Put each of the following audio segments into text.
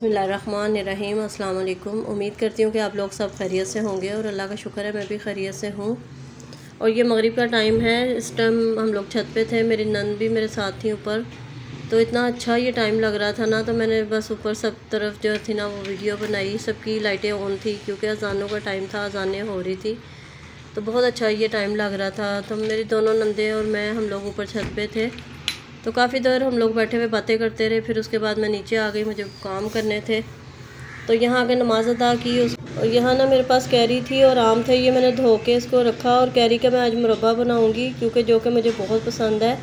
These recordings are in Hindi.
बिस्मिल्लाहिर्रहमानिर्रहीम। अस्सलाम वालेकुम। उम्मीद करती हूँ कि आप लोग सब खैरियत से होंगे और अल्लाह का शुक्र है मैं भी खैरियत से हूँ। और ये मगरिब का टाइम है। इस टाइम हम लोग छत पे थे, मेरी नंद भी मेरे साथ थी ऊपर। तो इतना अच्छा ये टाइम लग रहा था ना, तो मैंने बस ऊपर सब तरफ जो थी ना वो वीडियो बनाई। सबकी लाइटें ऑन थी क्योंकि अजानों का टाइम था, अजानें हो रही थी। तो बहुत अच्छा ये टाइम लग रहा था। तो मेरी दोनों नंदे और मैं, हम लोग ऊपर छत पे थे। तो काफ़ी देर हम लोग बैठे हुए बातें करते रहे। फिर उसके बाद मैं नीचे आ गई, मुझे काम करने थे। तो यहाँ आके नमाज़ अदा की। और यहाँ ना मेरे पास कैरी थी और आम थे, ये मैंने धो के इसको रखा। और कैरी का मैं आज मुरब्बा बनाऊँगी क्योंकि जो कि मुझे बहुत पसंद है।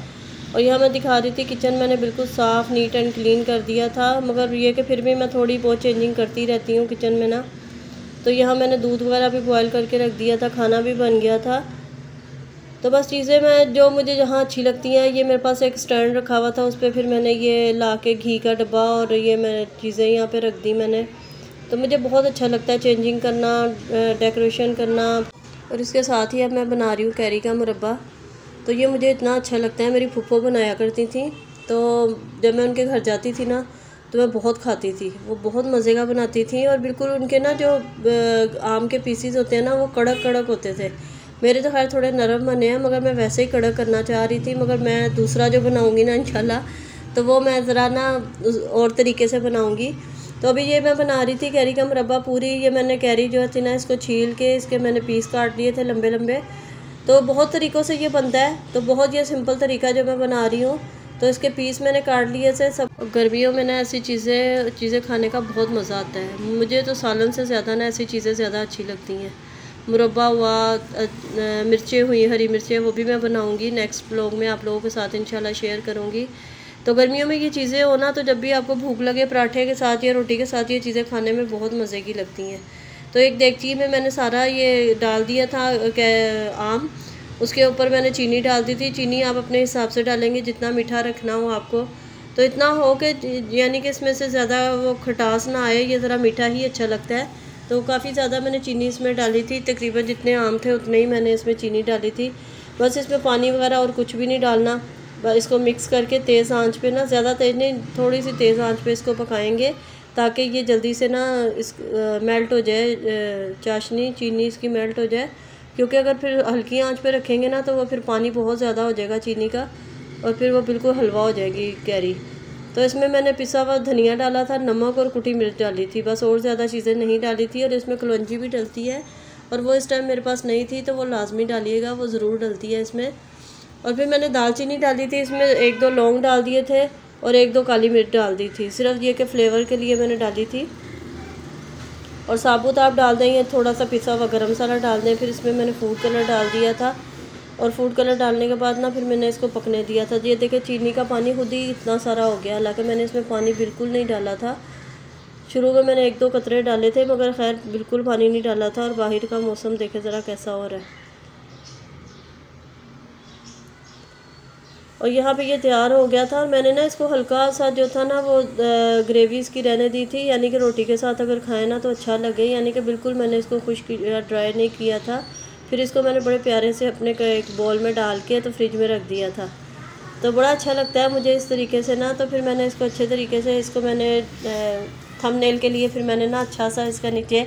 और यहाँ मैं दिखा रही थी किचन मैंने बिल्कुल साफ़ नीट एंड क्लीन कर दिया था, मगर ये कि फिर भी मैं थोड़ी बहुत चेंजिंग करती रहती हूँ किचन में ना। तो यहाँ मैंने दूध वगैरह भी बॉयल करके रख दिया था, खाना भी बन गया था। तो बस चीज़ें मैं जो मुझे जहाँ अच्छी लगती हैं, ये मेरे पास एक स्टैंड रखा हुआ था, उस पर फिर मैंने ये ला के घी का डब्बा और ये मैं चीज़ें यहाँ पे रख दी मैंने। तो मुझे बहुत अच्छा लगता है चेंजिंग करना, डेकोरेशन करना। और इसके साथ ही अब मैं बना रही हूँ कैरी का मुरब्बा। तो ये मुझे इतना अच्छा लगता है, मेरी फूफो बनाया करती थी। तो जब मैं उनके घर जाती थी ना तो मैं बहुत खाती थी, वो बहुत मज़े का बनाती थी। और बिल्कुल उनके ना जो आम के पीसीज होते हैं ना वो कड़क कड़क होते थे। मेरे तो खैर थोड़े नरम बने हैं, मगर मैं वैसे ही कड़क करना चाह रही थी। मगर मैं दूसरा जो बनाऊंगी ना इंशाल्लाह, तो वो मैं ज़रा ना और तरीके से बनाऊंगी। तो अभी ये मैं बना रही थी कैरी का मुरब्बा पूरी। ये मैंने कैरी जो थी ना इसको छील के इसके मैंने पीस काट लिए थे लंबे लंबे। तो बहुत तरीक़ों से ये बनता है, तो बहुत ये सिंपल तरीका जो मैं बना रही हूँ। तो इसके पीस मैंने काट लिए थे सब। गर्मियों में ना ऐसी चीज़ें खाने का बहुत मज़ा आता है। मुझे तो सालन से ज़्यादा ना ऐसी चीज़ें ज़्यादा अच्छी लगती हैं। मुरब्बा हुआ, मिर्चें हुई, हरी मिर्चें, वो भी मैं बनाऊंगी नेक्स्ट व्लॉग में आप लोगों के साथ इंशाल्लाह शेयर करूंगी। तो गर्मियों में ये चीज़ें हो ना, तो जब भी आपको भूख लगे पराठे के साथ या रोटी के साथ ये चीज़ें खाने में बहुत मज़े की लगती हैं। तो एक देगची में मैंने सारा ये डाल दिया था आम। उसके ऊपर मैंने चीनी डाल दी थी। चीनी आप अपने हिसाब से डालेंगे जितना मीठा रखना हो आपको। तो इतना हो कि यानी कि इसमें से ज़्यादा वो खटास ना आए, ये ज़रा मीठा ही अच्छा लगता है। तो काफ़ी ज़्यादा मैंने चीनी इसमें डाली थी, तकरीबन जितने आम थे उतने ही मैंने इसमें चीनी डाली थी। बस इसमें पानी वगैरह और कुछ भी नहीं डालना। बस इसको मिक्स करके तेज़ आंच पे ना, ज़्यादा तेज़ नहीं, थोड़ी सी तेज़ आंच पे इसको पकाएंगे ताकि ये जल्दी से ना इस मेल्ट हो जाए, चाशनी चीनी इसकी मेल्ट हो जाए। क्योंकि अगर फिर हल्की आंच पे रखेंगे ना तो वो फिर पानी बहुत ज़्यादा हो जाएगा चीनी का, और फिर वो बिल्कुल हलवा हो जाएगी कैरी। तो इसमें मैंने पिसा हुआ धनिया डाला था, नमक और कुटी मिर्च डाली थी, बस और ज़्यादा चीज़ें नहीं डाली थी। और इसमें कलौंजी भी डलती है, और वो इस टाइम मेरे पास नहीं थी, तो वो लाजमी डालिएगा, वो ज़रूर डलती है इसमें। और फिर मैंने दालचीनी डाली थी, इसमें 1-2 लौंग डाल दिए थे और 1-2 काली मिर्च डाल दी थी, सिर्फ ये कि फ्लेवर के लिए मैंने डाली थी। और साबुत आप डाल दें, थोड़ा सा पिसा हुआ गरम मसाला डाल दें। फिर इसमें मैंने फूड कलर डाल दिया था, और फूड कलर डालने के बाद ना फिर मैंने इसको पकने दिया था। ये देखिए चीनी का पानी खुद ही इतना सारा हो गया, हालांकि मैंने इसमें पानी बिल्कुल नहीं डाला था। शुरू में मैंने 1-2 कतरे डाले थे, मगर खैर बिल्कुल पानी नहीं डाला था। और बाहर का मौसम देखे ज़रा कैसा हो रहा है। और यहाँ पे ये तैयार हो गया था। और मैंने ना इसको हल्का सा जो था ना वो ग्रेवी इसकी रहने दी थी, यानी कि रोटी के साथ अगर खाएं ना तो अच्छा लगे, यानी कि बिल्कुल मैंने इसको खुश्क ड्राई नहीं किया था। फिर इसको मैंने बड़े प्यारे से अपने एक बॉल में डाल के तो फ्रिज में रख दिया था। तो बड़ा अच्छा लगता है मुझे इस तरीके से ना। तो फिर मैंने इसको अच्छे तरीके से इसको मैंने थंबनेल के लिए फिर मैंने ना अच्छा सा इसका नीचे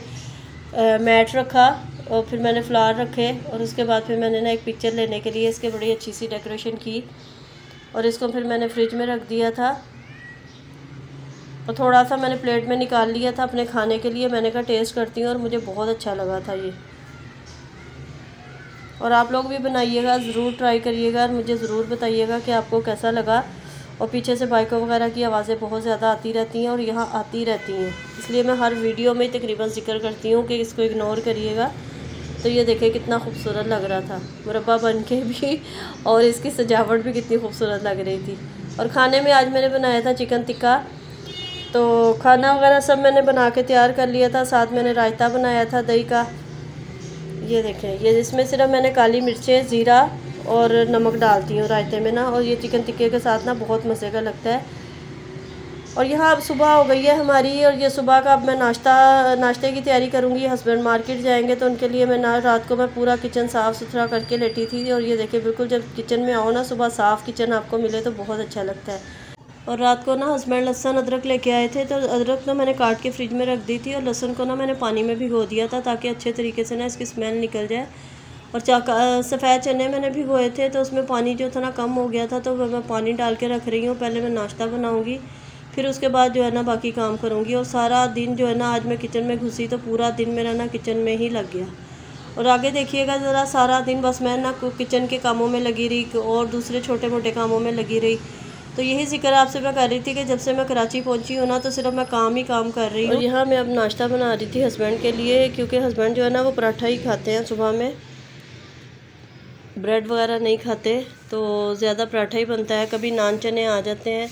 मैट रखा, और फिर मैंने फ्लावर रखे। और उसके बाद फिर मैंने ना एक पिक्चर लेने के लिए इसके बड़ी अच्छी सी डेकोरेशन की, और इसको फिर मैंने फ्रिज में रख दिया था। और थोड़ा सा मैंने प्लेट में निकाल लिया था अपने खाने के लिए। मैंने कहा टेस्ट करती हूँ, और मुझे बहुत अच्छा लगा था ये। और आप लोग भी बनाइएगा, ज़रूर ट्राई करिएगा, और मुझे ज़रूर बताइएगा कि आपको कैसा लगा। और पीछे से बाइकों वगैरह की आवाज़ें बहुत ज़्यादा आती रहती हैं और यहाँ आती रहती हैं, इसलिए मैं हर वीडियो में तकरीबन जिक्र करती हूँ कि इसको इग्नोर करिएगा। तो ये देखें कितना खूबसूरत लग रहा था मुरब्बा बन के भी, और इसकी सजावट भी कितनी खूबसूरत लग रही थी। और खाने में आज मैंने बनाया था चिकन टिक्का। तो खाना वगैरह सब मैंने बना के तैयार कर लिया था, साथ मैंने रायता बनाया था दही का। ये देखें, ये इसमें सिर्फ मैंने काली मिर्चें, ज़ीरा और नमक डालती हूँ रायते में ना, और ये चिकन टिक्के के साथ ना बहुत मज़े का लगता है। और यहाँ अब सुबह हो गई है हमारी, और ये सुबह का अब मैं नाश्ते की तैयारी करूँगी। हस्बैंड मार्केट जाएंगे तो उनके लिए मैं ना रात को मैं पूरा किचन साफ़ सुथरा करके लेटी थी। और ये देखिए बिल्कुल जब किचन में आओ ना, सुबह साफ़ किचन आपको मिले तो बहुत अच्छा लगता है। और रात को ना हस्बैंड लहसुन अदरक लेके आए थे, तो अदरक तो मैंने काट के फ्रिज में रख दी थी और लहसुन को ना मैंने पानी में भिगो दिया था ताकि अच्छे तरीके से ना इसकी स्मेल निकल जाए। और सफ़ेद चने मैंने भिगोए थे, तो उसमें पानी जो था ना कम हो गया था, तो मैं पानी डाल के रख रही हूँ। पहले मैं नाश्ता बनाऊँगी, फिर उसके बाद जो है ना बाकी काम करूँगी। और सारा दिन जो है ना आज मैं किचन में घुसी तो पूरा दिन मेरा ना किचन में ही लग गया। और आगे देखिएगा ज़रा, सारा दिन बस मैं ना किचन के कामों में लगी रही और दूसरे छोटे मोटे कामों में लगी रही। तो यही जिक्र आपसे मैं कर रही थी कि जब से मैं कराची पहुंची हूँ ना, तो सिर्फ मैं काम ही काम कर रही हूँ। और यहाँ मैं अब नाश्ता बना रही थी हस्बैंड के लिए, क्योंकि हस्बैंड जो है ना वो पराठा ही खाते हैं सुबह में, ब्रेड वगैरह नहीं खाते, तो ज़्यादा पराठा ही बनता है। कभी नान चने आ जाते हैं,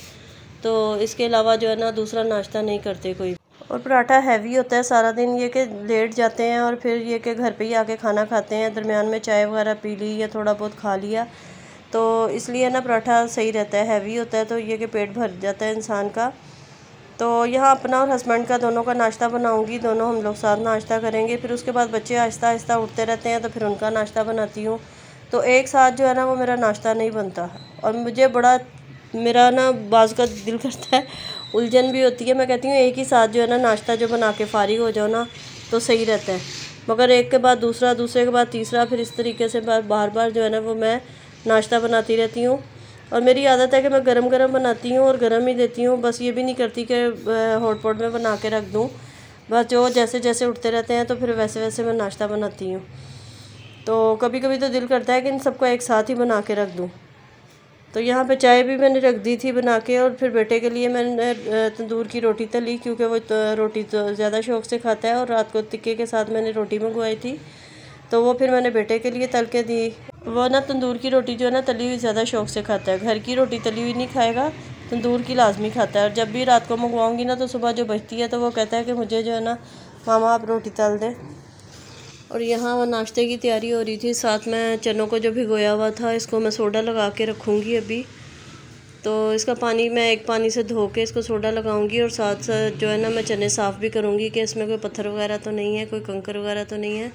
तो इसके अलावा जो है ना दूसरा नाश्ता नहीं करते कोई। और पराठा हैवी होता है सारा दिन, ये कि लेट जाते हैं और फिर ये कि घर पे ही आके खाना खाते हैं, दरमियान में चाय वगैरह पी ली या थोड़ा बहुत खा लिया, तो इसलिए ना पराठा सही रहता है। हैवी होता है तो ये कि पेट भर जाता है इंसान का। तो यहाँ अपना और हस्बैंड का दोनों का नाश्ता बनाऊंगी, दोनों हम लोग साथ नाश्ता करेंगे। फिर उसके बाद बच्चे आहिस्ता आहिस्ता उठते रहते हैं, तो फिर उनका नाश्ता बनाती हूँ। तो एक साथ जो है ना वो मेरा नाश्ता नहीं बनता, और मुझे बड़ा मेरा ना बाज़ का दिल करता है, उलझन भी होती है। मैं कहती हूँ एक ही साथ जो है ना नाश्ता जो बना के फ़ारिग हो जाओ ना तो सही रहता है, मगर एक के बाद दूसरा, दूसरे के बाद तीसरा, फिर इस तरीके से बार बार जो है ना वो मैं नाश्ता बनाती रहती हूँ। और मेरी आदत है कि मैं गरम गरम बनाती हूँ और गरम ही देती हूँ, बस ये भी नहीं करती कि हॉट पॉट में बना के रख दूँ। बस जो जैसे जैसे उठते रहते हैं तो फिर वैसे वैसे मैं नाश्ता बनाती हूँ। तो कभी कभी तो दिल करता है कि इन सबको एक साथ ही बना के रख दूँ। तो यहाँ पे चाय भी मैंने रख दी थी बना के, और फिर बेटे के लिए मैंने तंदूर की रोटी तली, क्योंकि वो रोटी तो ज़्यादा शौक़ से खाता है, और रात को टिक्के के साथ मैंने रोटी मंगवाई थी, तो वो फिर मैंने बेटे के लिए तल के दी। वो ना तंदूर की रोटी जो है ना तली हुई ज़्यादा शौक़ से खाता है, घर की रोटी तली हुई नहीं खाएगा, तंदूर की लाजमी खाता है। और जब भी रात को मंगवाऊँगी ना तो सुबह जो बचती है तो वो कहता है कि मुझे जो है ना मामा आप रोटी तल दें। और यहाँ वो नाश्ते की तैयारी हो रही थी, साथ में चनों को जो भिगोया हुआ था इसको मैं सोडा लगा के रखूँगी अभी। तो इसका पानी मैं एक पानी से धो के इसको सोडा लगाऊंगी, और साथ साथ जो है ना मैं चने साफ़ भी करूँगी कि इसमें कोई पत्थर वगैरह तो नहीं है, कोई कंकर वगैरह तो नहीं है।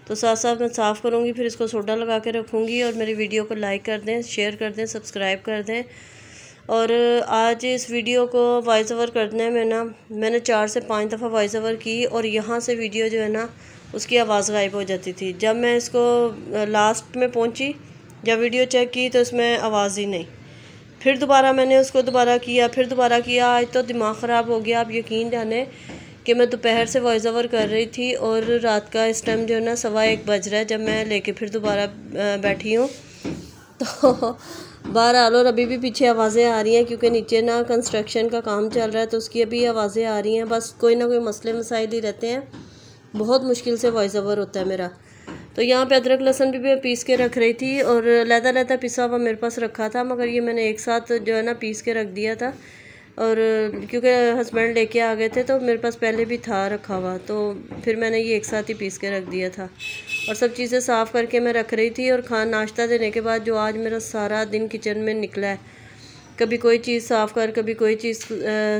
तो साथ साथ मैं साफ़ करूँगी, फिर इसको सोडा लगा के रखूँगी। और मेरी वीडियो को लाइक कर दें, शेयर कर दें, सब्सक्राइब कर दें। और आज इस वीडियो को वॉइस ओवर करने में ना मैंने 4 से 5 दफ़ा वॉइस ओवर की, और यहाँ से वीडियो जो है ना उसकी आवाज़ गायब हो जाती थी। जब मैं इसको लास्ट में पहुँची, जब वीडियो चेक की तो इसमें आवाज़ ही नहीं। फिर दोबारा मैंने उसको दोबारा किया, फिर दोबारा किया। आज तो दिमाग ख़राब हो गया। आप यकीन जाने कि मैं दोपहर से वॉइस ओवर कर रही थी, और रात का इस टाइम जो है ना 1:15 बज रहा है जब मैं लेके फिर दोबारा बैठी हूँ। तो बहरहाल, और अभी भी पीछे आवाज़ें आ रही हैं, क्योंकि नीचे ना कंस्ट्रक्शन का काम चल रहा है, तो उसकी अभी आवाज़ें आ रही हैं। बस कोई ना कोई मसले मसाइल ही रहते हैं, बहुत मुश्किल से वॉइस ओवर होता है मेरा। तो यहाँ पे अदरक लहसुन भी मैं पीस के रख रही थी, और लहदा पिसा हुआ मेरे पास रखा था, मगर ये मैंने एक साथ जो है ना पीस के रख दिया था। और क्योंकि हस्बैंड लेके आ गए थे तो मेरे पास पहले भी था रखा हुआ, तो फिर मैंने ये एक साथ ही पीस के रख दिया था। और सब चीज़ें साफ़ करके मैं रख रही थी। और नाश्ता देने के बाद जो आज मेरा सारा दिन किचन में निकला है, कभी कोई चीज़ साफ़ कर, कभी कोई चीज़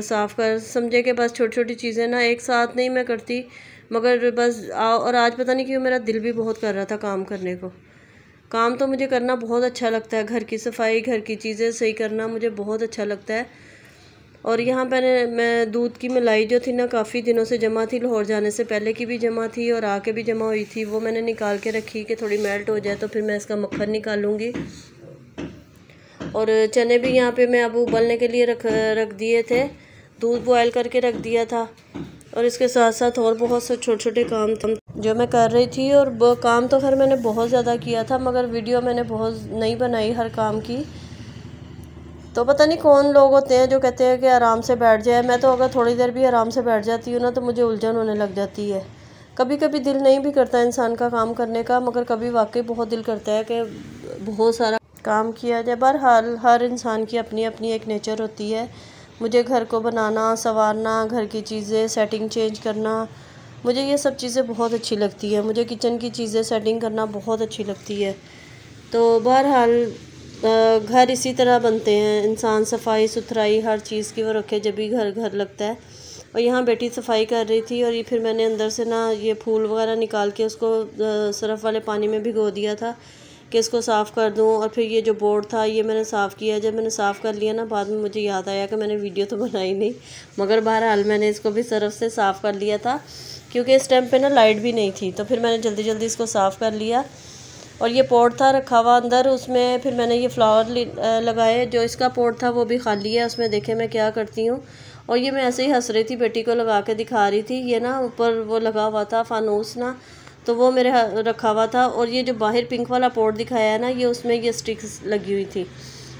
साफ़ कर, समझे कि बस छोटी छोटी चीज़ें ना एक साथ नहीं मैं करती, मगर बस और आज पता नहीं क्यों मेरा दिल भी बहुत कर रहा था काम करने को। काम तो मुझे करना बहुत अच्छा लगता है, घर की सफाई, घर की चीज़ें सही करना मुझे बहुत अच्छा लगता है। और यहाँ पर मैं दूध की मलाई जो थी ना काफ़ी दिनों से जमा थी, लाहौर जाने से पहले की भी जमा थी और आके भी जमा हुई थी, वो मैंने निकाल के रखी कि थोड़ी मेल्ट हो जाए तो फिर मैं इसका मक्खन निकालूँगी। और चने भी यहाँ पे मैं अब उबलने के लिए रख दिए थे, दूध बॉयल करके रख दिया था। और इसके साथ साथ और बहुत से छोटे छोटे काम जो मैं कर रही थी। और काम तो खैर मैंने बहुत ज़्यादा किया था, मगर वीडियो मैंने बहुत नहीं बनाई हर काम की। तो पता नहीं कौन लोग होते हैं जो कहते हैं कि आराम से बैठ जाए। मैं तो अगर थोड़ी देर भी आराम से बैठ जाती हूँ ना तो मुझे उलझन होने लग जाती है। कभी कभी दिल नहीं भी करता इंसान का काम करने का, मगर कभी वाकई बहुत दिल करता है कि बहुत सारा काम किया जाए। बहरहाल हर इंसान की अपनी अपनी एक नेचर होती है। मुझे घर को बनाना, संवारना, घर की चीज़ें सेटिंग चेंज करना, मुझे ये सब चीज़ें बहुत अच्छी लगती है। मुझे किचन की चीज़ें सेटिंग करना बहुत अच्छी लगती है। तो बहरहाल घर इसी तरह बनते हैं, इंसान सफाई सुथराई हर चीज़ की वो रखे जब भी घर घर लगता है। और यहाँ बेटी सफाई कर रही थी, और ये फिर मैंने अंदर से ना ये फूल वगैरह निकाल के उसको सरफ़ वाले पानी में भिगो दिया था कि इसको साफ़ कर दूं। और फिर ये जो बोर्ड था ये मैंने साफ़ किया। जब मैंने साफ़ कर लिया ना, बाद में मुझे याद आया कि मैंने वीडियो तो बनाई नहीं, मगर बहरहाल मैंने इसको भी सर्फ से साफ़ कर लिया था, क्योंकि इस टाइम पे ना लाइट भी नहीं थी। तो फिर मैंने जल्दी जल्दी इसको साफ़ कर लिया। और ये पॉट था रखा हुआ अंदर, उसमें फिर मैंने ये फ्लावर लगाए। जो इसका पॉट था वो भी खाली है, उसमें देखे मैं क्या करती हूँ। और ये मैं ऐसे ही हंस रही थी, बेटी को लगा के दिखा रही थी। ये ना ऊपर वो लगा हुआ था फानूस ना, तो वो मेरे रखा हुआ था। और ये जो बाहर पिंक वाला पॉट दिखाया है ना, ये उसमें ये स्टिक्स लगी हुई थी,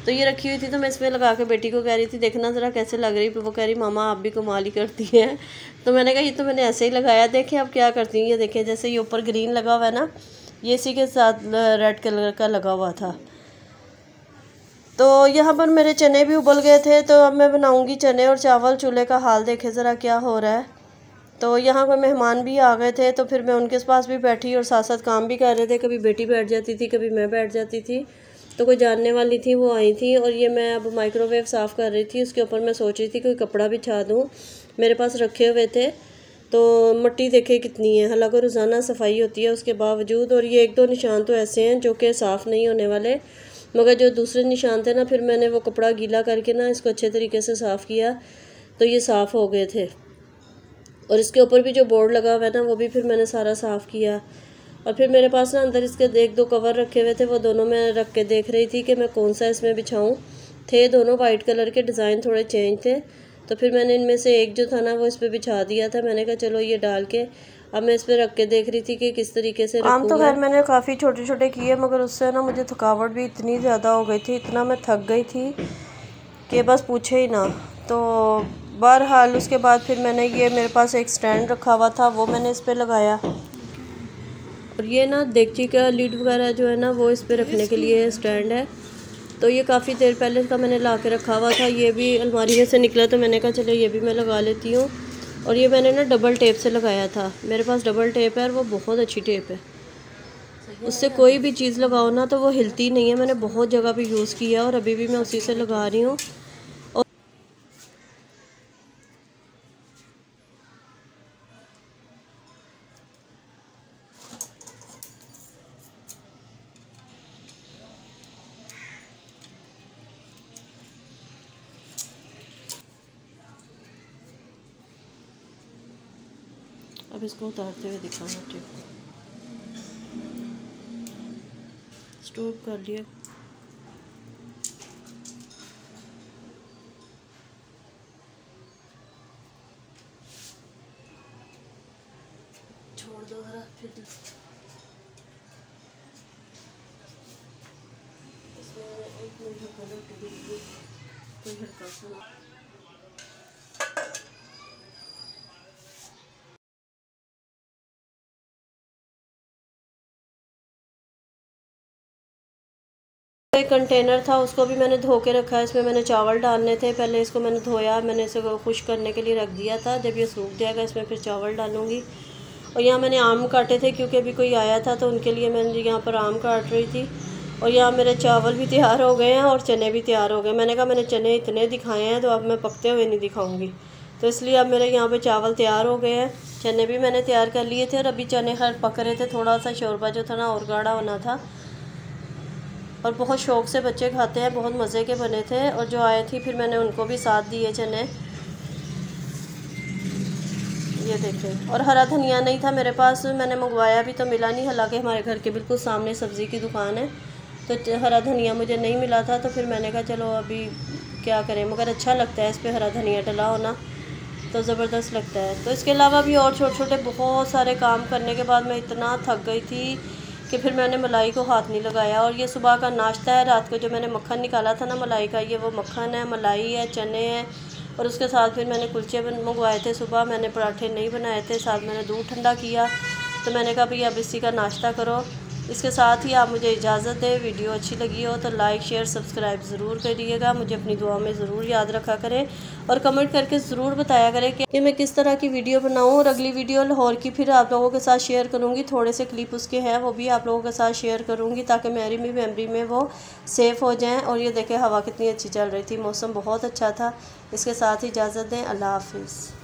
तो ये रखी हुई थी। तो मैं इसमें लगा के बेटी को कह रही थी देखना ज़रा कैसे लग रही। वो कह रही मामा आप भी कमाल ही करती हैं। तो मैंने कहा ये तो मैंने ऐसे ही लगाया, देखें आप क्या करती हैं। ये देखें जैसे ये ऊपर ग्रीन लगा हुआ है ना, ये इसी के साथ रेड कलर का लगा हुआ था। तो यहाँ पर मेरे चने भी उबल गए थे, तो अब मैं बनाऊँगी चने और चावल। चूल्हे का हाल देखे ज़रा क्या हो रहा है। तो यहाँ कोई मेहमान भी आ गए थे, तो फिर मैं उनके पास भी बैठी और साथ साथ काम भी कर रहे थे। कभी बेटी बैठ जाती थी, कभी मैं बैठ जाती थी। तो कोई जानने वाली थी वो आई थी। और ये मैं अब माइक्रोवेव साफ़ कर रही थी, उसके ऊपर मैं सोच रही थी कोई कपड़ा बिछा दूँ, मेरे पास रखे हुए थे। तो मिट्टी देखे कितनी है, हालांकि रोज़ाना सफाई होती है उसके बावजूद। और ये एक दो निशान तो ऐसे हैं जो कि साफ़ नहीं होने वाले, मगर जो दूसरे निशान थे ना, फिर मैंने वो कपड़ा गीला करके ना इसको अच्छे तरीके से साफ़ किया, तो ये साफ़ हो गए थे। और इसके ऊपर भी जो बोर्ड लगा हुआ है ना, वो भी फिर मैंने सारा साफ़ किया। और फिर मेरे पास ना अंदर इसके एक दो कवर रखे हुए थे, वो दोनों मैं रख के देख रही थी कि मैं कौन सा इसमें बिछाऊँ। थे दोनों वाइट कलर के, डिज़ाइन थोड़े चेंज थे। तो फिर मैंने इनमें से एक जो था ना वो इस पर बिछा दिया था। मैंने कहा चलो ये डाल के अब मैं इस पर रख के देख रही थी कि किस तरीके से रखूँ। तो खैर मैंने काफ़ी छोटे छोटे किए, मगर उससे ना मुझे थकावट भी इतनी ज़्यादा हो गई थी, इतना मैं थक गई थी कि बस पूछे ही ना। तो बहरहाल उसके बाद फिर मैंने ये मेरे पास एक स्टैंड रखा हुआ था, वो मैंने इस पर लगाया। और ये ना देगची का लीड वगैरह जो है ना, वो इस पर रखने के लिए स्टैंड है। तो ये काफ़ी देर पहले का मैंने ला के रखा हुआ था, ये भी अलमारी में से निकला, तो मैंने कहा चलो ये भी मैं लगा लेती हूँ। और ये मैंने ना डबल टेप से लगाया था, मेरे पास डबल टेप है और वो बहुत अच्छी टेप है। उससे कोई भी चीज़ लगाओ ना तो वो हिलती नहीं है। मैंने बहुत जगह पे यूज़ किया और अभी भी मैं उसी से लगा रही हूँ। अब इसको उतारते हुए दिखाना, टेप स्टोव कर लिया। छोड़ दो जरा, फिर इसमें एक मिनट कोई हल्का सा एक कंटेनर था, उसको भी मैंने धो के रखा है। इसमें मैंने चावल डालने थे, पहले इसको मैंने धोया, मैंने इसे खुश करने के लिए रख दिया था। जब ये सूख जाएगा इसमें फिर चावल डालूँगी। और यहाँ मैंने आम काटे थे, क्योंकि अभी कोई आया था तो उनके लिए मैंने यहाँ पर आम काट रही थी। और यहाँ मेरे चावल भी तैयार हो गए हैं और चने भी तैयार हो गए। मैंने कहा मैंने चने इतने दिखाए हैं तो अब मैं पकते हुए नहीं दिखाऊँगी, तो इसलिए अब मेरे यहाँ पर चावल तैयार हो गए हैं। चने भी मैंने तैयार कर लिए थे और अभी चने खैर पक रहे थे। थोड़ा सा शोरबा जो था ना और गाढ़ा होना था, और बहुत शौक़ से बच्चे खाते हैं, बहुत मज़े के बने थे। और जो आए थी फिर मैंने उनको भी साथ दिए चने, ये देखें। और हरा धनिया नहीं था मेरे पास, मैंने मंगवाया भी तो मिला नहीं, हालांकि हमारे घर के बिल्कुल सामने सब्ज़ी की दुकान है, तो हरा धनिया मुझे नहीं मिला था। तो फिर मैंने कहा चलो अभी क्या करें, मगर अच्छा लगता है इस पर हरा धनिया डला होना, तो ज़बरदस्त लगता है। तो इसके अलावा भी और छोटे छोटे बहुत सारे काम करने के बाद मैं इतना थक गई थी कि फिर मैंने मलाई को हाथ नहीं लगाया। और ये सुबह का नाश्ता है, रात को जो मैंने मक्खन निकाला था ना मलाई का, ये वो मक्खन है, मलाई है, चने हैं। और उसके साथ फिर मैंने कुलचे मंगवाए थे, सुबह मैंने पराठे नहीं बनाए थे, साथ मैंने दूध ठंडा किया। तो मैंने कहा भई अब इसी का नाश्ता करो। इसके साथ ही आप मुझे इजाज़त दें। वीडियो अच्छी लगी हो तो लाइक शेयर सब्सक्राइब ज़रूर करिएगा, मुझे अपनी दुआ में ज़रूर याद रखा करें और कमेंट करके ज़रूर बताया करें कि मैं किस तरह की वीडियो बनाऊं। और अगली वीडियो लाहौर की फिर आप लोगों के साथ शेयर करूंगी, थोड़े से क्लिप उसके हैं वो भी आप लोगों के साथ शेयर करूंगी, ताकि मेरी भी मेमोरी में वो सेफ़ हो जाएँ। और ये देखें हवा कितनी अच्छी चल रही थी, मौसम बहुत अच्छा था। इसके साथ ही इजाज़त दें, अल्लाह हाफिज़।